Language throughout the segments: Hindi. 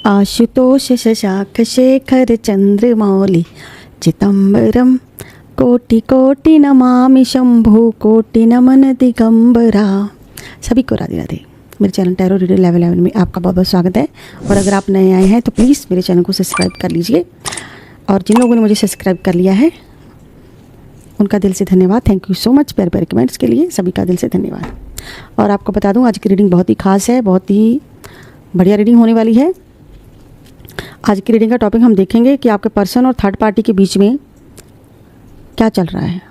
आशुतोष शशाख शेखर चंद्रमौलि चिदंबरम कोटि कोटि नमामि शंभु कोटि नमन दिगंबरा। सभी को राधे राधे। मेरे चैनल टैरो रीडर लेवल 11 में आपका बहुत बहुत स्वागत है। और अगर आप नए आए हैं तो प्लीज़ मेरे चैनल को सब्सक्राइब कर लीजिए। और जिन लोगों ने मुझे सब्सक्राइब कर लिया है उनका दिल से धन्यवाद। थैंक यू सो मच प्यारे प्यारे कमेंट्स के लिए, सभी का दिल से धन्यवाद। और आपको बता दूं आज की रीडिंग बहुत ही खास है, बहुत ही बढ़िया रीडिंग होने वाली है। आज की रीडिंग का टॉपिक हम देखेंगे कि आपके पर्सन और थर्ड पार्टी के बीच में क्या चल रहा है,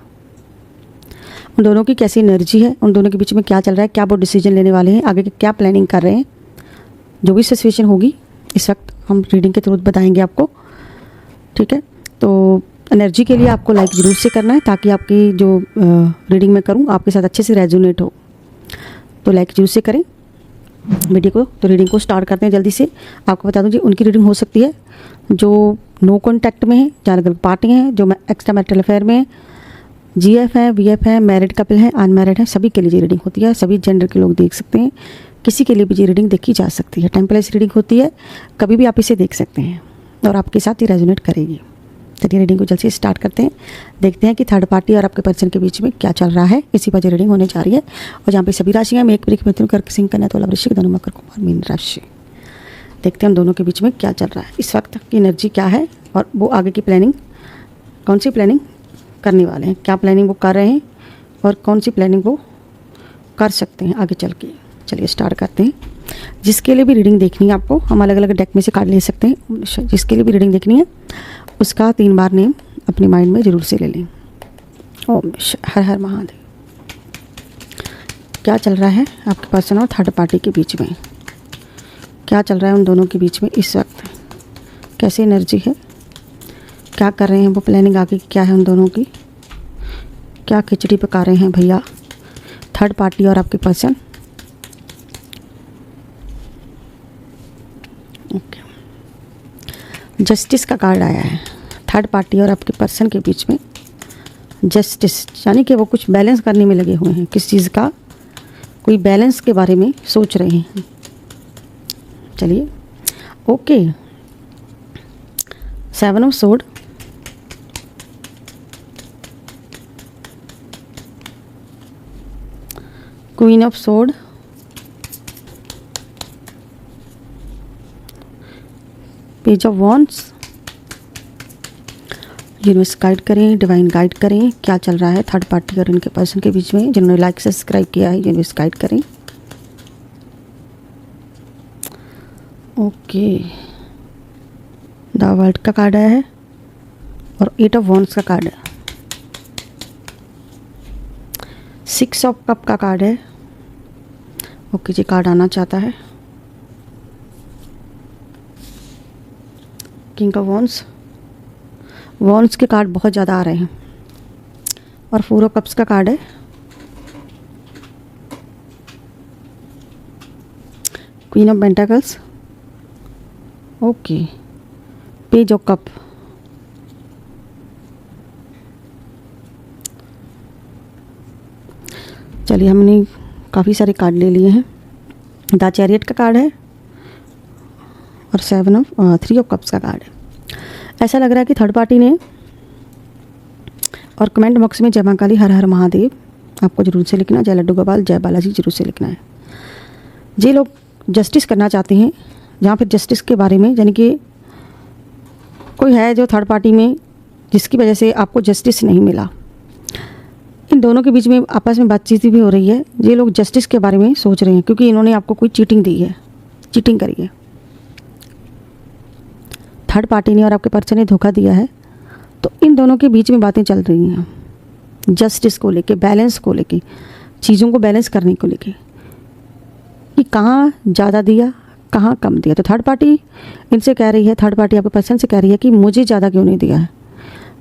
उन दोनों की कैसी एनर्जी है, उन दोनों के बीच में क्या चल रहा है, क्या वो डिसीजन लेने वाले हैं, आगे की क्या प्लानिंग कर रहे हैं। जो भी सिचुएशन होगी इस वक्त हम रीडिंग के थ्रू बताएंगे आपको, ठीक है। तो एनर्जी के लिए आपको लाइक ज़रूर से करना है ताकि आपकी जो रीडिंग मैं करूँ आपके साथ अच्छे से रेजोनेट हो। तो लाइक जरूर से करें वीडियो को। तो रीडिंग को स्टार्ट करते हैं जल्दी से। आपको बता दूं जी उनकी रीडिंग हो सकती है जो नो कॉन्टैक्ट में है, जानकर पार्टी हैं, जो एक्स्ट्रा मैरिटल अफेयर में है, जीएफ है, वीएफ है, मैरिड कपल है, अनमैरिड है, सभी के लिए ये रीडिंग होती है। सभी जेंडर के लोग देख सकते हैं, किसी के लिए भी ये रीडिंग देखी जा सकती है। टेम्पलेस रीडिंग होती है, कभी भी आप इसे देख सकते हैं और आपके साथ ही रेजोनेट करेगी। चलिए रीडिंग को जल्द से स्टार्ट करते हैं। देखते हैं कि थर्ड पार्टी और आपके पर्सन के बीच में क्या चल रहा है। इसी पर रीडिंग होने जा रही है और जहाँ पे सभी राशियाँ में एक ब्रेक मिथुन कर्क सिंह कन्या तुला वृश्चिक धनु मकर कुंभ मीन राशि। देखते हैं उन दोनों के बीच में क्या चल रहा है, इस वक्त की एनर्जी क्या है और वो आगे की प्लानिंग, कौन सी प्लानिंग करने वाले हैं, क्या प्लानिंग वो कर रहे हैं और कौन सी प्लानिंग वो कर सकते हैं आगे चल के। चलिए स्टार्ट करते हैं। जिसके लिए भी रीडिंग देखनी है आपको, हम अलग अलग डेक में से कार्ड ले सकते हैं। जिसके लिए भी रीडिंग देखनी है उसका 3 बार नेम अपने माइंड में ज़रूर से ले लें। ओम हर हर महादेव। क्या चल रहा है आपके पर्सन और थर्ड पार्टी के बीच में, क्या चल रहा है उन दोनों के बीच में इस वक्त, कैसी एनर्जी है, क्या कर रहे हैं वो, प्लानिंग आगे क्या है उन दोनों की, क्या खिचड़ी पका रहे हैं भैया थर्ड पार्टी और आपके पर्सन। ओके, जस्टिस का कार्ड आया है। थर्ड पार्टी और आपके पर्सन के बीच में जस्टिस, यानी कि वो कुछ बैलेंस करने में लगे हुए हैं, किस चीज़ का, कोई बैलेंस के बारे में सोच रहे हैं। चलिए okay, 7 of sword, queen of sword, page of wands. Universe guide करें, डिवाइन गाइड करें, क्या चल रहा है थर्ड पार्टी और इनके पर्सन के बीच में। जिन्होंने लाइक सब्सक्राइब किया है यूनिवर्स गाइड करें। ओके, द वर्ल्ड का कार्ड आया है और 8 ऑफ वॉन्ड्स का कार्ड है। 6 ऑफ कप का कार्ड है। ओके जी, कार्ड आना चाहता है। किंग ऑफ वॉन्ड्स, वॉन्ड्स के कार्ड बहुत ज़्यादा आ रहे हैं और 4 ऑफ कप्स का कार्ड है। Queen of pentacles, okay, page of cup, चलिए हमने काफ़ी सारे कार्ड ले लिए हैं। द चैरियट का कार्ड है और 3 ऑफ कप्स का कार्ड है। ऐसा लग रहा है कि थर्ड पार्टी ने, और कमेंट बॉक्स में जय मां काली हर हर महादेव आपको जरूर से लिखना, जय लड्डू गोपाल जय बालाजी जरूर से लिखना है। ये लोग जस्टिस करना चाहते हैं, जहाँ फिर जस्टिस के बारे में, यानी कि कोई है जो थर्ड पार्टी में जिसकी वजह से आपको जस्टिस नहीं मिला। इन दोनों के बीच में आपस में बातचीत भी हो रही है। ये लोग जस्टिस के बारे में सोच रहे हैं क्योंकि इन्होंने आपको कोई चीटिंग दी है, चीटिंग करी है। थर्ड पार्टी ने और आपके पर्सन ने धोखा दिया है। तो इन दोनों के बीच में बातें चल रही हैं जस्टिस को लेके, बैलेंस को लेके, चीज़ों को बैलेंस करने को लेके कि कहाँ ज़्यादा दिया कहाँ कम दिया। तो थर्ड पार्टी इनसे कह रही है, थर्ड पार्टी आपके पर्सन से कह रही है कि मुझे ज़्यादा क्यों नहीं दिया है,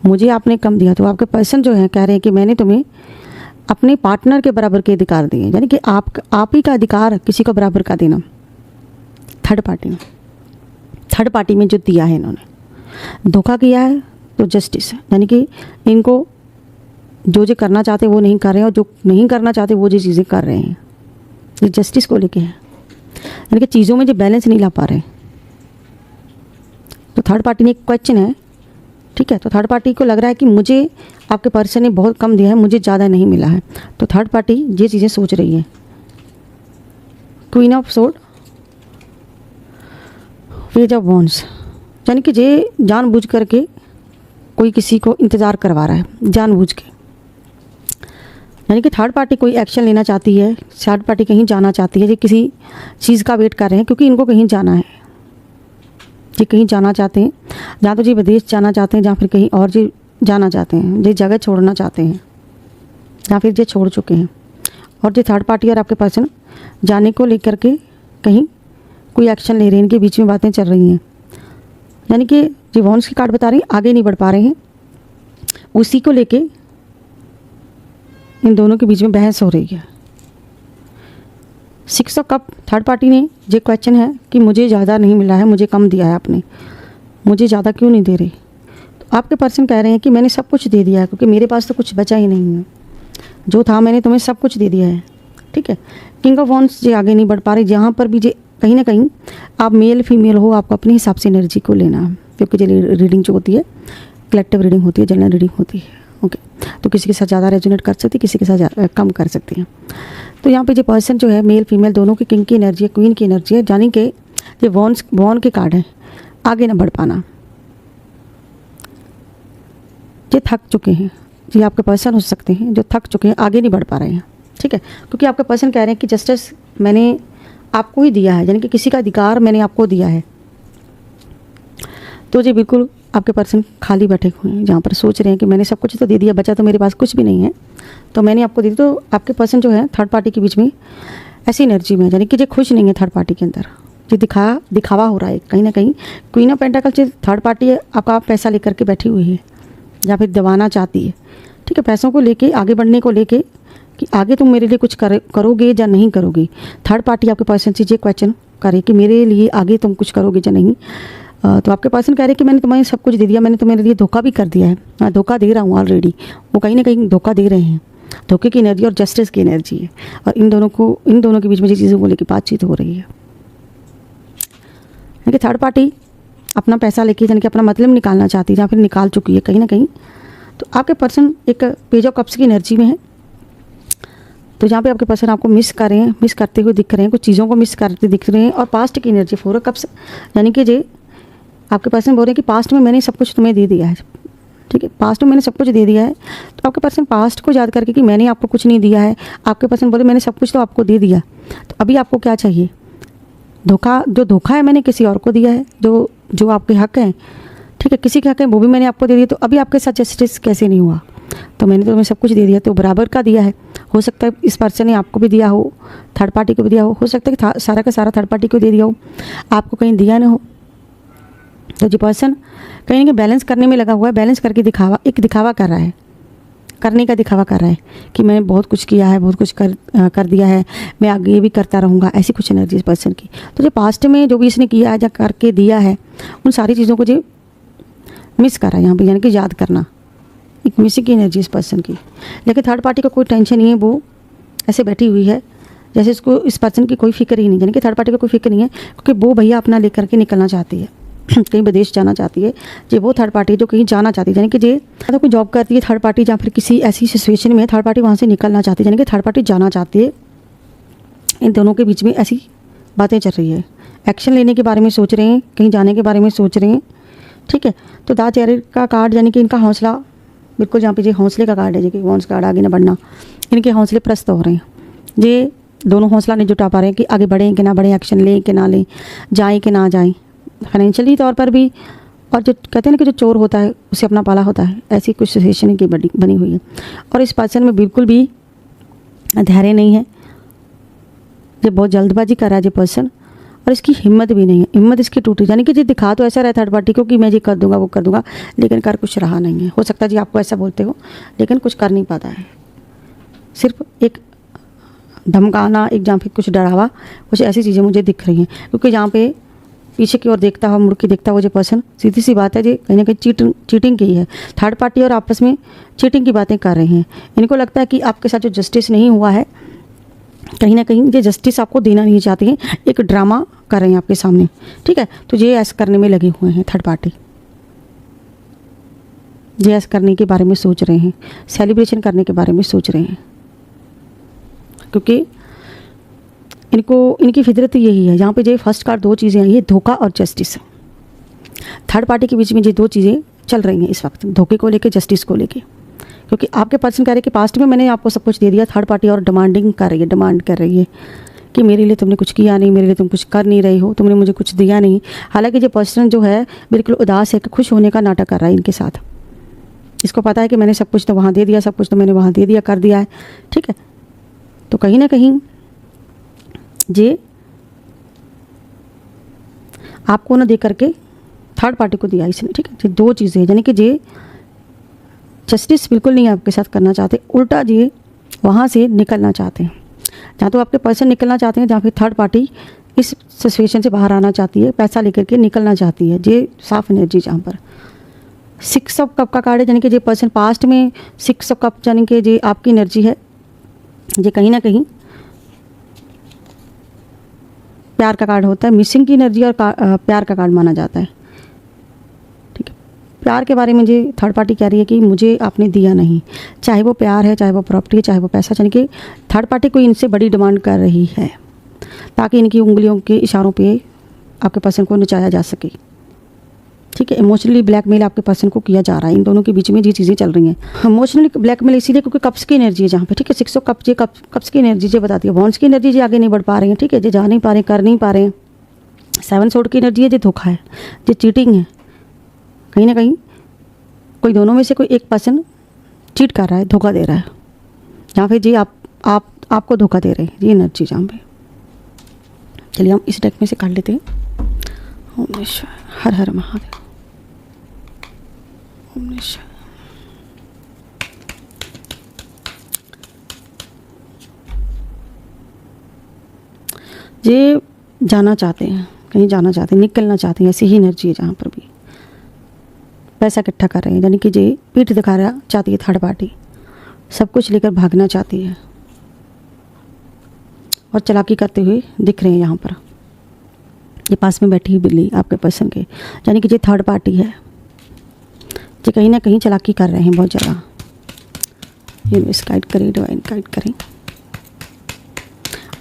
मुझे आपने कम दिया। तो आपके पर्सन जो है कह रहे हैं कि मैंने तुम्हें अपने पार्टनर के बराबर के अधिकार दिए, यानी कि आप ही का अधिकार किसी को बराबर का देना। थर्ड पार्टी में जो दिया है, इन्होंने धोखा किया है तो जस्टिस है, यानी कि इनको जो करना चाहते वो नहीं कर रहे हैं और जो नहीं करना चाहते वो जो चीज़ें कर रहे हैं, ये जस्टिस को लेके है। यानी कि चीज़ों में जो बैलेंस नहीं ला पा रहे, थर्ड पार्टी ने एक क्वेश्चन है, ठीक है, तो थर्ड पार्टी को लग रहा है कि मुझे आपके पर्सन ने बहुत कम दिया है, मुझे ज़्यादा नहीं मिला है। तो थर्ड पार्टी ये चीज़ें सोच रही है। Queen of sword, page of wands, यानी कि ये जानबूझ करके कोई किसी को इंतज़ार करवा रहा है, जानबूझ के। यानी कि थर्ड पार्टी कोई एक्शन लेना चाहती है, थर्ड पार्टी कहीं जाना चाहती है, ये किसी चीज़ का वेट कर रहे हैं, क्योंकि इनको कहीं जाना है, ये कहीं जाना चाहते हैं, या तो जी विदेश जाना चाहते हैं, या फिर कहीं और जी जाना चाहते हैं, ये जगह छोड़ना चाहते हैं, या फिर ये छोड़ चुके हैं। और जो थर्ड पार्टी और आपके पर्सन जाने को लेकर के कहीं कोई एक्शन ले रहे हैं, इनके बीच में बातें चल रही हैं। यानी कि जो वॉन्ड्स की कार्ड बता रही है, आगे नहीं बढ़ पा रहे हैं, उसी को लेके इन दोनों के बीच में बहस हो रही है। 6 ऑफ कप, थर्ड पार्टी ने ये क्वेश्चन है कि मुझे ज़्यादा नहीं मिला है, मुझे कम दिया है आपने, मुझे ज़्यादा क्यों नहीं दे रहे। तो आपके पर्सन कह रहे हैं कि मैंने सब कुछ दे दिया है, क्योंकि मेरे पास तो कुछ बचा ही नहीं है, जो था मैंने तुम्हें सब कुछ दे दिया है, ठीक है। किंग ऑफ वॉन्ड्स ये आगे नहीं बढ़ पा रहे, जहाँ पर भी ये कहीं ना कहीं आप मेल फीमेल हो, आपको अपने हिसाब से एनर्जी को लेना है, क्योंकि ये रीडिंग जो होती है कलेक्टिव रीडिंग होती है, जनरल रीडिंग होती है, ओके। तो किसी के साथ ज़्यादा रेजोनेट कर सकती है, किसी के साथ कम कर सकती हैं। तो यहाँ पे जो पर्सन जो है मेल फीमेल दोनों की किंग की एनर्जी है, क्वीन की एनर्जी है, यानी कि ये वॉन्ड के कार्ड है, आगे ना बढ़ पाना, ये थक चुके हैं, ये आपके पर्सन हो सकते हैं जो थक चुके हैं, आगे नहीं बढ़ पा रहे हैं, ठीक है। क्योंकि आपके पर्सन कह रहे हैं कि जस्टिस मैंने आपको ही दिया है, यानी कि किसी का अधिकार मैंने आपको दिया है। तो जी बिल्कुल आपके पर्सन खाली बैठे हुए हैं, जहाँ पर सोच रहे हैं कि मैंने सब कुछ तो दे दिया, बचा तो मेरे पास कुछ भी नहीं है, तो मैंने आपको दे दिया। तो आपके पर्सन जो है थर्ड पार्टी के बीच में ऐसी एनर्जी में, यानी कि ये खुश नहीं है थर्ड पार्टी के अंदर, ये दिखावा हो रहा है कहीं ना कहीं। क्वीन ऑफ पेंटाकल थर्ड पार्टी है, आपका पैसा लेकर के बैठी हुई है, या फिर दबाना चाहती है, ठीक है, पैसों को लेके, आगे बढ़ने को लेके, कि आगे तुम मेरे लिए कुछ करोगे या नहीं करोगे। थर्ड पार्टी आपके पर्सन से ये क्वेश्चन करे कि मेरे लिए आगे तुम कुछ करोगे या नहीं। तो आपके पर्सन कह रहे हैं कि मैंने तुम्हें सब कुछ दे दिया, मैंने तुम्हारे लिए धोखा भी कर दिया है, मैं धोखा दे रहा हूँ ऑलरेडी। वो कहीं ना कहीं धोखा दे रहे हैं, धोखे की एनर्जी और जस्टिस की एनर्जी है, और इन दोनों के बीच में ये चीज़ों को लेकर बातचीत हो रही है। यानी कि थर्ड पार्टी अपना पैसा लेके, यानी कि अपना मतलब निकालना चाहती है, या फिर निकाल चुकी है कहीं ना कहीं। तो आपके पर्सन एक पेज ऑफ कप्स की एनर्जी में है, तो जहाँ पे आपके पर्सन आपको मिस कर रहे हैं, मिस करते हुए दिख रहे हैं, कुछ चीज़ों को मिस करते दिख रहे हैं। और पास्ट की एनर्जी 4 ऑफ कप्स, यानी कि जे आपके पर्सन बोल रहे हैं कि पास्ट में मैंने सब कुछ तुम्हें दे दिया है, ठीक है, पास्ट में मैंने सब कुछ दे दिया है। तो आपके पर्सन पास्ट को याद करके कि मैंने आपको कुछ नहीं दिया है, आपके पर्सन बोले मैंने सब कुछ तो आपको दे दिया, तो अभी आपको क्या चाहिए। धोखा है मैंने किसी और को दिया है, जो आपके हक हैं, ठीक है, किसी के हक हैं वो भी मैंने आपको दे दिया, तो अभी आपके साथ जस्टिस कैसे नहीं हुआ। तो मैंने तो तुम्हें सब कुछ दे दिया, तो बराबर का दिया है। हो सकता है इस पर्सन ने आपको भी दिया हो, थर्ड पार्टी को भी दिया हो सकता है कि सारा का सारा थर्ड पार्टी को दे दिया हो, आपको कहीं दिया ना हो। तो जो पर्सन कहीं ना कहीं बैलेंस करने में लगा हुआ है, बैलेंस करके दिखावा कर रहा है, करने का दिखावा कर रहा है कि मैंने बहुत कुछ किया है, बहुत कुछ कर दिया है, मैं आगे भी करता रहूँगा, ऐसी कुछ एनर्जी इस पर्सन की। तो जो पास्ट में जो भी इसने किया है या करके दिया है, उन सारी चीज़ों को जो मिस कर रहा है यहाँ पे, यानी कि याद करना, एक मिसिंग की एनर्जी इस पर्सन की। लेकिन थर्ड पार्टी को कोई टेंशन नहीं है, वो ऐसे बैठी हुई है जैसे इसको इस पर्सन की कोई फिक्र ही नहीं, यानी कि थर्ड पार्टी को कोई फिक्र नहीं है, क्योंकि वो भैया अपना लेकर के निकलना चाहती है, कहीं विदेश जाना चाहती है। ये वो थर्ड पार्टी जो कहीं जाना चाहती है, यानी कि ये तो कोई जॉब करती है थर्ड पार्टी, या फिर किसी ऐसी सिचुएशन में थर्ड पार्टी वहाँ से निकलना चाहती है, यानी कि थर्ड पार्टी जाना चाहती है। इन दोनों के बीच में ऐसी बातें चल रही है, एक्शन लेने के बारे में सोच रहे हैं, कहीं जाने के बारे में सोच रहे हैं, ठीक है। तो द चैरियट का कार्ड, यानी कि इनका हौसला बिल्कुल, जहाँ पे ये हौसले का कार्ड है, कि वॉन्ड्स कार्ड, आगे ना बढ़ना, इनके हौसले प्रस्त हो रहे हैं। ये दोनों हौसला नहीं जुटा पा रहे हैं कि आगे बढ़ें कि ना बढ़ें, एक्शन लें कि ना लें, जाएं कि ना जाएं, फाइनेंशियली तौर पर भी। और जो कहते हैं ना कि जो चोर होता है उसे अपना पाला होता है, ऐसी कुछ सिचुएशन की बनी हुई है। और इस पर्सन में बिल्कुल भी धैर्य नहीं है, ये बहुत जल्दबाजी कर रहा है ये पर्सन, और इसकी हिम्मत भी नहीं है, हिम्मत इसकी टूटी, यानी कि जी दिखा तो ऐसा रहा थर्ड पार्टी को कि मैं ये कर दूंगा वो कर दूंगा, लेकिन कर कुछ रहा नहीं है। हो सकता है जी आपको ऐसा बोलते हो, लेकिन कुछ कर नहीं पाता है, सिर्फ एक धमकाना, एक जहाँ पे कुछ डरावा, कुछ ऐसी चीज़ें मुझे दिख रही हैं। क्योंकि जहाँ पे पीछे की ओर देखता हुआ, मुड़ के देखता हुआ जो पर्सन, सीधी सी बात है जी कहीं ना कहीं चीटिंग की है, थर्ड पार्टी और आपस में चीटिंग की बातें कर रहे हैं। इनको लगता है कि आपके साथ जो जस्टिस नहीं हुआ है, कहीं ना कहीं ये जस्टिस आपको देना नहीं चाहते हैं, एक ड्रामा कर रहे हैं आपके सामने, ठीक है। तो ये ऐसा करने में लगे हुए हैं थर्ड पार्टी, ये ऐसा करने के बारे में सोच रहे हैं, सेलिब्रेशन करने के बारे में सोच रहे हैं, क्योंकि इनकी फितरत यही है। यहाँ पे जो फर्स्ट कार्ड दो चीज़ें आई है, धोखा और जस्टिस। थर्ड पार्टी के बीच में ये दो चीज़ें चल रही हैं इस वक्त, धोखे को लेके, जस्टिस को लेके। क्योंकि आपके पर्सन कह रहे हैं कि पास्ट में मैंने आपको सब कुछ दे दिया, थर्ड पार्टी और डिमांडिंग कर रही है, डिमांड कर रही है कि मेरे लिए तुमने कुछ किया नहीं, मेरे लिए तुम कुछ कर नहीं रही हो, तुमने मुझे कुछ दिया नहीं। हालांकि ये पर्सन जो है बिल्कुल उदास है कि खुश होने का नाटक कर रहा है इनके साथ। इसको पता है कि मैंने सब कुछ तो वहाँ दे दिया, सब कुछ तो मैंने वहाँ दे दिया, कर दिया है, ठीक है। तो कहीं ना कहीं ये आपको ना दे करके थर्ड पार्टी को दिया इसने, ठीक है। ये दो चीज़ें हैं, यानी कि ये जस्टिस बिल्कुल नहीं आपके साथ करना चाहते, उल्टा ये वहाँ से निकलना चाहते हैं। जहाँ तो आपके पर्सन निकलना चाहते हैं, जहाँ फिर थर्ड पार्टी इस सिचुएशन से बाहर आना चाहती है, पैसा लेकर के निकलना चाहती है। ये साफ एनर्जी जहाँ पर 6 ऑफ कप का कार्ड है, यानी कि ये पर्सन पास्ट में 6 ऑफ कप, यानी कि ये आपकी एनर्जी है, ये कहीं ना कहीं प्यार का कार्ड होता है। मिसिंग की एनर्जी और प्यार का कार्ड माना जाता है, ठीक है। प्यार के बारे में ये थर्ड पार्टी कह रही है कि मुझे आपने दिया नहीं, चाहे वो प्यार है, चाहे वो प्रॉपर्टी है, चाहे वो पैसा, यानी कि थर्ड पार्टी कोई इनसे बड़ी डिमांड कर रही है ताकि इनकी उंगलियों के इशारों पे आपके पर्सन को नचाया जा सके, ठीक है। इमोशनली ब्लैकमेल आपके पर्सन को किया जा रहा है, इन दोनों के बीच में ये चीज़ें चल रही हैं। इमोशनली ब्लैकमेल इसीलिए क्योंकि कप्स की एनर्जी है जहाँ पे, ठीक है। 6 कप, ये कप्स की एनर्जी ये बताती है। वॉन्ड्स की एनर्जी ये आगे नहीं बढ़ पा रही है, ठीक है, ये जा नहीं पा रहे, कर नहीं पा रहे हैं। 7 सोर्ड की एनर्जी है, ये धोखा है, ये चीटिंग है। कहीं ना कहीं कोई दोनों में से कोई एक पर्सन चीट कर रहा है, धोखा दे रहा है, जहाँ पे जी आपको धोखा दे रहे हैं, ये एनर्जी जहाँ पे। चलिए हम इस डेक में से काट लेते हैं। ओम नमः शिवाय, हर हर महादेव। ओम नमः शिवाय। ये जाना चाहते हैं, कहीं जाना चाहते हैं, निकलना चाहते हैं, ऐसी ही एनर्जी है जहाँ पर भी। पैसा इकट्ठा कर रहे हैं, यानी कि ये पीठ दिखाना चाहती है थर्ड पार्टी, सब कुछ लेकर भागना चाहती है और चालाकी करते हुए दिख रहे हैं यहाँ पर। ये पास में बैठी हुई बिल्ली आपके पर्सन के, यानी कि ये थर्ड पार्टी है, ये कहीं ना कहीं चालाकी कर रहे हैं बहुत ज़्यादा। यूनिवर्स गाइड करें, डिवाइन गाइड करें।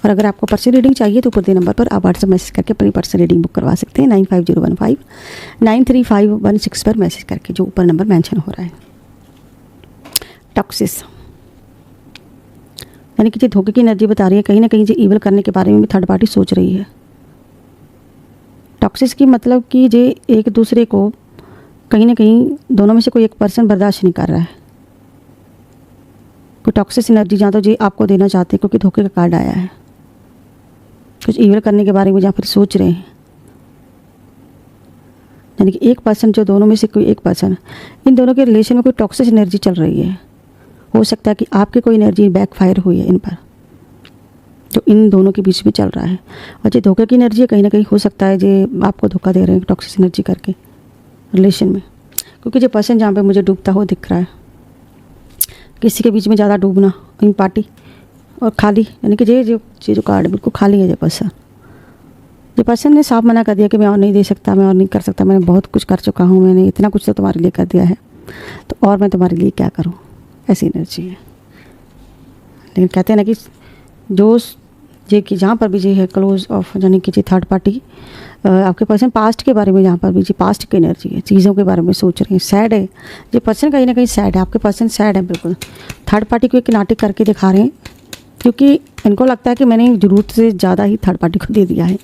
और अगर आपको पर्सनल रीडिंग चाहिए तो ऊपर दे नंबर पर आप व्हाट्सएप मैसेज करके अपनी पर्सनल रीडिंग बुक करवा सकते हैं। 9501593516 पर मैसेज करके, जो ऊपर नंबर मेंशन हो रहा है। टॉक्सिस, यानी कि ये धोखे की एनर्जी बता रही है, कहीं ना कहीं ये ईवल करने के बारे में भी थर्ड पार्टी सोच रही है। टॉक्सिस की मतलब कि ये एक दूसरे को कहीं ना कहीं दोनों में से कोई एक पर्सन बर्दाश्त नहीं कर रहा है। कोई टॉक्सिस एनर्जी जहाँ तो ये आपको देना चाहते हैं, क्योंकि धोखे का कार्ड आया है। कुछ ईवल करने के बारे में जहाँ फिर सोच रहे हैं, यानी कि एक पर्सन, जो दोनों में से कोई एक पर्सन, इन दोनों के रिलेशन में कोई टॉक्सिस एनर्जी चल रही है। हो सकता है कि आपकी कोई एनर्जी बैकफायर हुई है इन पर, जो इन दोनों के बीच में चल रहा है। और जो धोखे की एनर्जी है, कहीं ना कहीं हो सकता है जो आपको धोखा दे रहे हैं टॉक्सिस एनर्जी करके रिलेशन में। क्योंकि जो पर्सन जहाँ पे मुझे डूबता हुआ दिख रहा है, किसी के बीच में ज़्यादा डूबना, इन पार्टी और खाली, यानी कि ये जो कार्ड है बिल्कुल खाली है। ये पर्सन ने साफ मना कर दिया कि मैं और नहीं दे सकता, मैं और नहीं कर सकता, मैंने बहुत कुछ कर चुका हूँ, मैंने इतना कुछ तो तुम्हारे लिए कर दिया है, तो और मैं तुम्हारे लिए क्या करूँ, ऐसी एनर्जी है। लेकिन कहते हैं ना कि जो ये कि जहाँ पर भी ये है क्लोज ऑफ, यानी कि ये थर्ड पार्टी आपके पर्सन पास्ट के बारे में, जहाँ पर भी जी पास्ट की एनर्जी है, चीज़ों के बारे में सोच रहे हैं, सैड है। ये पर्सन कहीं ना कहीं सैड है, आपके पर्सन सैड है बिल्कुल। थर्ड पार्टी को एक नाटक करके दिखा रहे हैं, क्योंकि इनको लगता है कि मैंने ज़रूरत से ज़्यादा ही थर्ड पार्टी को दे दिया है,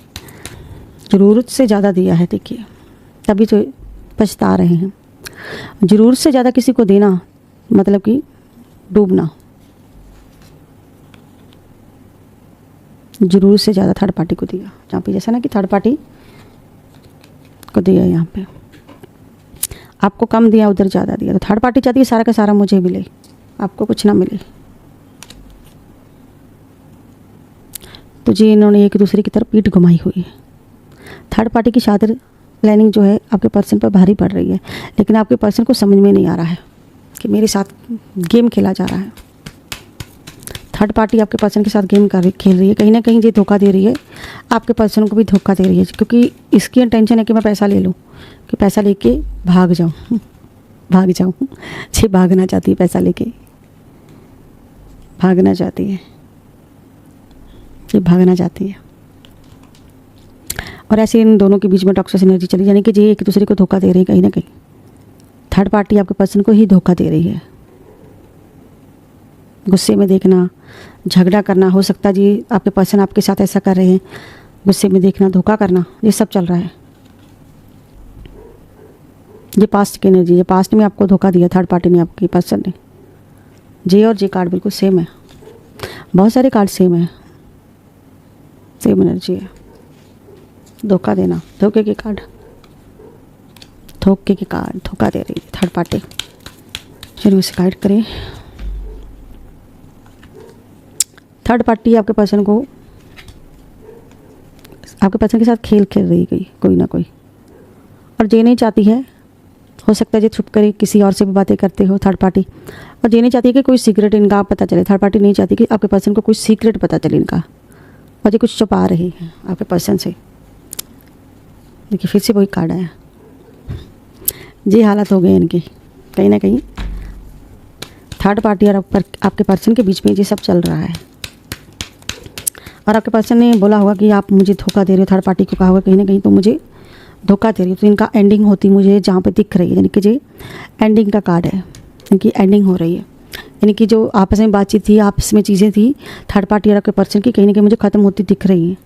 ज़रूरत से ज़्यादा दिया है। देखिए तभी तो पछता रहे हैं। ज़रूरत से ज़्यादा किसी को देना मतलब कि डूबना। ज़रूरत से ज़्यादा थर्ड पार्टी को दिया, जहाँ पे जैसा ना कि थर्ड पार्टी को दिया, यहाँ पे आपको कम दिया, उधर ज़्यादा दिया। तो थर्ड पार्टी चाहती है सारा का सारा मुझे मिले, आपको कुछ ना मिले। तो जी इन्होंने एक दूसरे की तरफ पीठ घुमाई हुई है। थर्ड पार्टी की शादी प्लानिंग जो है आपके पर्सन पर भारी पड़ रही है, लेकिन आपके पर्सन को समझ में नहीं आ रहा है कि मेरे साथ गेम खेला जा रहा है। थर्ड पार्टी आपके पर्सन के साथ गेम खेल रही है, कहीं ना कहीं ये धोखा दे रही है, आपके पर्सन को भी धोखा दे रही है, क्योंकि इसकी इंटेंशन है कि मैं पैसा ले लूँ, कि पैसा लेके भाग जाऊँ ये भागना चाहती है, पैसा लेके भागना चाहती है, ये भागना चाहती है। और ऐसे इन दोनों के बीच में टॉक्सिक एनर्जी चली, यानी कि ये एक दूसरे को धोखा दे रहे हैं कहीं ना कहीं। थर्ड पार्टी आपके पर्सन को ही धोखा दे रही है। गुस्से में देखना, झगड़ा करना, हो सकता है जी आपके पर्सन आपके साथ ऐसा कर रहे हैं, गुस्से में देखना, धोखा करना, ये सब चल रहा है। ये पास्ट की एनर्जी है, पास्ट में आपको धोखा दिया थर्ड पार्टी ने, आपके पर्सन ने। जे और जे कार्ड बिल्कुल सेम है, बहुत सारे कार्ड सेम है, सेम एनर्जी है। धोखा देना, धोखे के कार्ड, धोखे के कार्ड, धोखा दे रही है थर्ड पार्टी। चलिए उसे गाइड करें। थर्ड पार्टी आपके पर्सन को, आपके पर्सन के साथ खेल खेल रही है कोई ना कोई, और ये नहीं चाहती है, हो सकता है ये छुप कर किसी और से भी बातें करते हो थर्ड पार्टी, और ये नहीं चाहती कि कोई सीक्रेट इनका पता चले। थर्ड पार्टी नहीं चाहती कि आपके पर्सन को कोई सीक्रेट पता चले इनका, और ये कुछ छुपा रही है आपके पर्सन से। देखिए फिर से वही कार्ड आया, ये हालत हो गई इनकी, कहीं ना कहीं थर्ड पार्टी और आपके पर्सन के बीच में ये सब चल रहा है। और आपके पर्सन ने बोला होगा कि आप मुझे धोखा दे रहे हो, थर्ड पार्टी को कहा होगा कहीं ना कहीं तो मुझे धोखा दे रही हो, तो इनका एंडिंग होती मुझे जहाँ पे दिख रही है, यानी कि ये एंडिंग का कार्ड है, इनकी एंडिंग हो रही है। यानी कि जो आपस में बातचीत थी, आपस में चीज़ें थी थर्ड पार्टी और आपके पर्सन की, कहीं ना कहीं मुझे ख़त्म होती दिख रही हैं।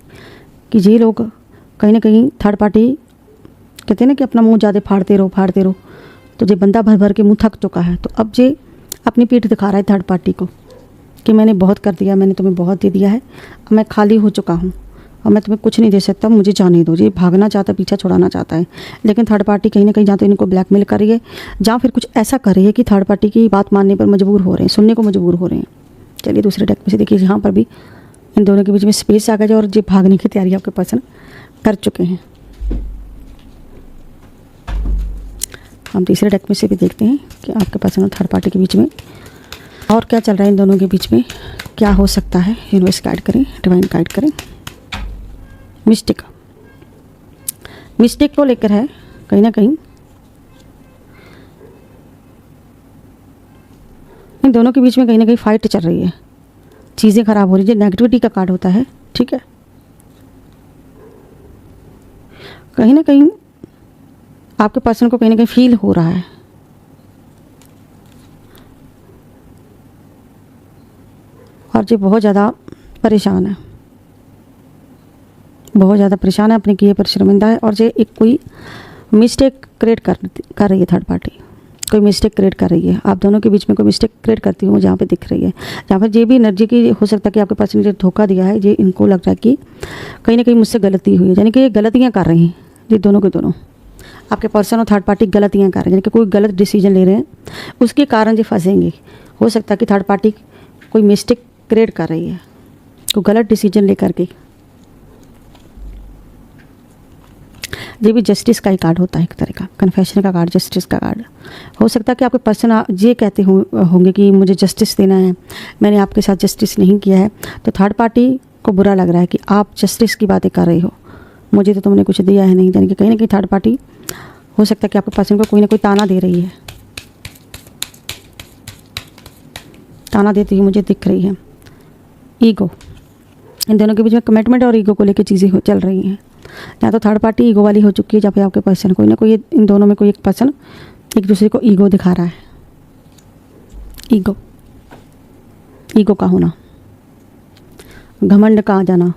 कि ये लोग कहीं ना कहीं थर्ड पार्टी कहते हैं ना कि अपना मुंह ज़्यादा फाड़ते रहो, तो ये बंदा भर भर के मुंह थक चुका है, तो अब ये अपनी पीठ दिखा रहा है थर्ड पार्टी को कि मैंने बहुत कर दिया, मैंने तुम्हें बहुत दे दिया है, अब मैं खाली हो चुका हूँ और मैं तुम्हें कुछ नहीं दे सकता, मुझे जाने दो। ये भागना चाहता है, पीछा छुड़ाना चाहता है, लेकिन थर्ड पार्टी कहीं ना कहीं जहाँ तो इनको ब्लैकमेल कर रही है, जहाँ फिर कुछ ऐसा कर रही है कि थर्ड पार्टी की बात मानने पर मजबूर हो रहे हैं, सुनने को मजबूर हो रहे हैं। चलिए दूसरे डेक में से देखिए, यहाँ पर भी इन दोनों के बीच में स्पेस आ गया और ये भागने की तैयारी आपके पर्सन कर चुके हैं। हम तीसरे डेक में से भी देखते हैं कि आपके पर्सन और थर्ड पार्टी के बीच में और क्या चल रहा है, इन दोनों के बीच में क्या हो सकता है। यूनिवर्स गाइड करें, डिवाइन गाइड करें। मिस्टेक को लेकर है, कहीं ना कहीं इन दोनों के बीच में कहीं ना कहीं फाइट चल रही है, चीज़ें खराब हो रही है। नेगेटिविटी का कार्ड होता है, ठीक है, कहीं ना कहीं आपके पर्सन को कहीं ना कहीं फील हो रहा है और ये बहुत ज़्यादा परेशान है, बहुत ज़्यादा परेशान है, अपने किए पर शर्मिंदा है। और ये एक कोई मिस्टेक क्रिएट कर रही है थर्ड पार्टी, कोई मिस्टेक क्रिएट कर रही है। आप दोनों के बीच में कोई मिस्टेक क्रिएट करती हूँ जहाँ पे दिख रही है, जहाँ पर ये भी एनर्जी की हो सकता है कि आपके पर्सन ने धोखा दिया है, ये इनको लग रहा है कि कहीं ना कहीं मुझसे गलती हुई है, यानी कि ये गलतियाँ कर रही हैं, ये दोनों के दोनों आपके पर्सन और थर्ड पार्टी गलतियाँ कर रहे हैं, यानी कि कोई गलत डिसीजन ले रहे हैं, उसके कारण ये फंसेंगे। हो सकता है कि थर्ड पार्टी कोई मिस्टेक क्रिएट कर रही है, कोई गलत डिसीजन लेकर के। ये भी जस्टिस का ही कार्ड होता है, एक तरह का कन्फेशन का कार्ड, जस्टिस का कार्ड। हो सकता है कि आपके पर्सन ये कहते होंगे कि मुझे जस्टिस देना है, मैंने आपके साथ जस्टिस नहीं किया है, तो थर्ड पार्टी को बुरा लग रहा है कि आप जस्टिस की बातें कर रही हो, मुझे तो तुमने कुछ दिया है नहीं। यानी कि कहीं ना कहीं थर्ड पार्टी हो सकता है कि आपके पर्सन को कोई ना कोई ताना दे रही है, ताना देती हुई मुझे दिख रही है। ईगो, इन दोनों के बीच में कमिटमेंट और ईगो को लेकर चीज़ें चल रही हैं। या तो थर्ड पार्टी ईगो वाली हो चुकी है, जहाँ पे आपके पर्सन कोई ना कोई, इन दोनों में कोई एक पर्सन एक दूसरे को ईगो दिखा रहा है। ईगो का होना, घमंड का आ जाना।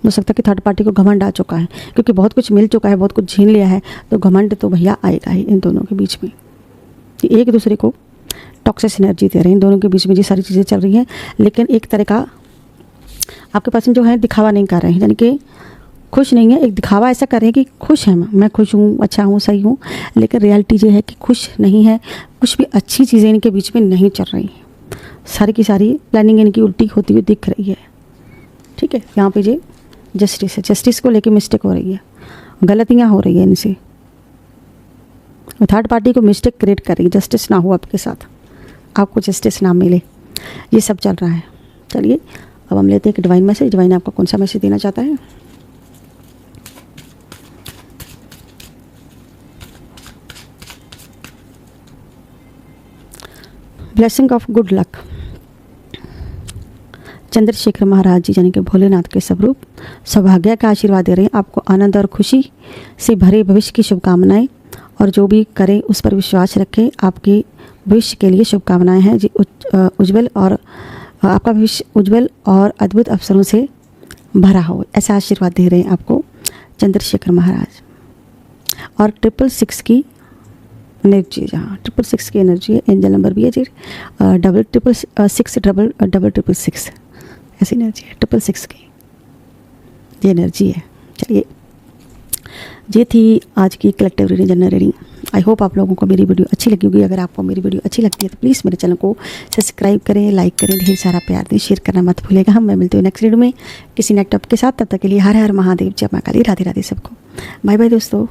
हो सकता है कि थर्ड पार्टी को घमंड आ चुका है, क्योंकि बहुत कुछ मिल चुका है, बहुत कुछ छीन लिया है, तो घमंड तो भैया आएगा ही इन दोनों के बीच में। एक दूसरे को टॉक्सिक एनर्जी दे रहे हैं, इन दोनों के बीच में ये सारी चीज़ें चल रही हैं। लेकिन एक तरह का आपके पर्सन जो है दिखावा नहीं कर रहे हैं, यानी कि खुश नहीं है, एक दिखावा ऐसा कर रहे हैं कि खुश है, मैं खुश हूँ, अच्छा हूँ, सही हूँ, लेकिन रियलिटी ये है कि खुश नहीं है। कुछ भी अच्छी चीज़ें इनके बीच में नहीं चल रही हैं, सारी की सारी प्लानिंग इनकी उल्टी होती हुई दिख रही है। ठीक है, यहाँ पे ये जस्टिस है, जस्टिस को लेके मिस्टेक हो रही है, गलतियाँ हो रही है इनसे। थर्ड पार्टी को मिस्टेक क्रिएट कर रही है, जस्टिस ना हो आपके साथ, आपको जस्टिस ना मिले, ये सब चल रहा है। चलिए अब हम लेते हैं कि डिवाइन मैसेज, डिवाइन आपको कौन सा मैसेज देना चाहता है। Blessing of good luck. Chandrashekhar Maharaj ji यानी कि भोलेनाथ के स्वरूप सौभाग्य का आशीर्वाद दे रहे हैं। आपको आनंद और खुशी से भरे भविष्य की शुभकामनाएं, और जो भी करें उस पर विश्वास रखें। आपके भविष्य के लिए शुभकामनाएं हैं जी। उज्जवल और आपका भविष्य उज्जवल और अद्भुत अवसरों से भरा हो, ऐसा आशीर्वाद दे रहे हैं आपको चंद्रशेखर महाराज। और 666 की एनर्जी, जहाँ 666 की एनर्जी है, एंजल नंबर भी है जी 666 ऐसी एनर्जी है 666 की, ये एनर्जी है। चलिए ये थी आज की collective reading, general reading. I hope आप लोगों को मेरी वीडियो अच्छी लगी होगी। अगर आपको मेरी वीडियो अच्छी लगती है तो प्लीज़ मेरे चैनल को सब्सक्राइब करें, लाइक करें, ढेर सारा प्यार दें, शेयर करना मत भूलेगा। मैं मिलती हूँ नेक्स्ट वीडियो में किसी नेक्स्ट टॉपिक के साथ। तब तक के लिए हर हर महादेव, जय मां काली, राधे राधे सबको। बाय बाय दोस्तों।